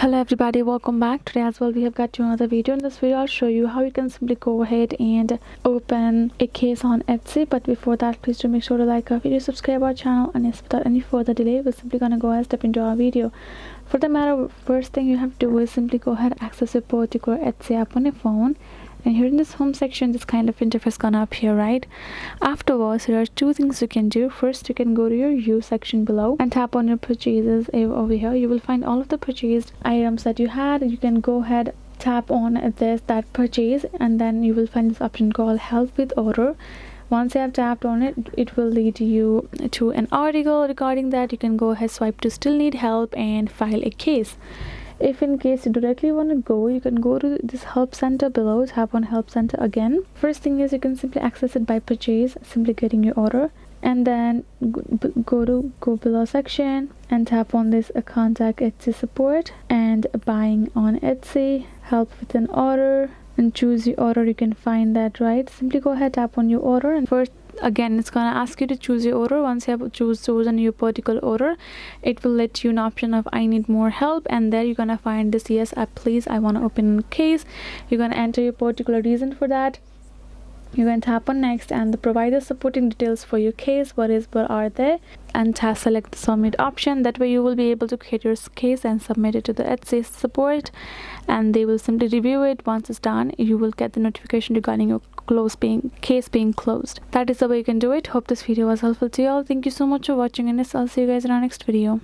Hello everybody, welcome back. Today as well we have got you another video. In this video I'll show you how you can simply go ahead and open a case on Etsy. But before that, please do make sure to like our video, subscribe our channel, and yes, without any further delay we're simply gonna go ahead and step into our video. For the matter, first thing you have to do is simply go ahead and access your particular Etsy app on your phone. And here in this home section, this kind of interface gonna appear, right? Afterwards, there are two things you can do. First, you can go to your view section below and tap on your purchases. Over here you will find all of the purchased items that you had. You can go ahead, tap on that purchase, and then you will find this option called help with order. Once you have tapped on it, it will lead you to an article regarding that. You can go ahead, swipe to still need help, and file a case. If in case you directly want to go, you can go to this help center below, tap on help center again. First thing is you can simply access it by purchase, simply getting your order, and then go below section and tap on this contact Etsy support and buying on Etsy, help with an order, and choose your order. You can find that, right? Simply go ahead, tap on your order, and first again it's gonna ask you to choose your order. Once you have chosen your particular order, it will let you an option of I need more help, and there you're gonna find this yes I want to open a case. You're gonna enter your particular reason for that. You can tap on next, and the provider supporting details for your case, what are they, and select the submit option. That way you will be able to create your case and submit it to the Etsy support, and they will simply review it. Once it's done, you will get the notification regarding your case being closed. That is the way you can do it. Hope this video was helpful to you all. Thank you so much for watching, and I'll see you guys in our next video.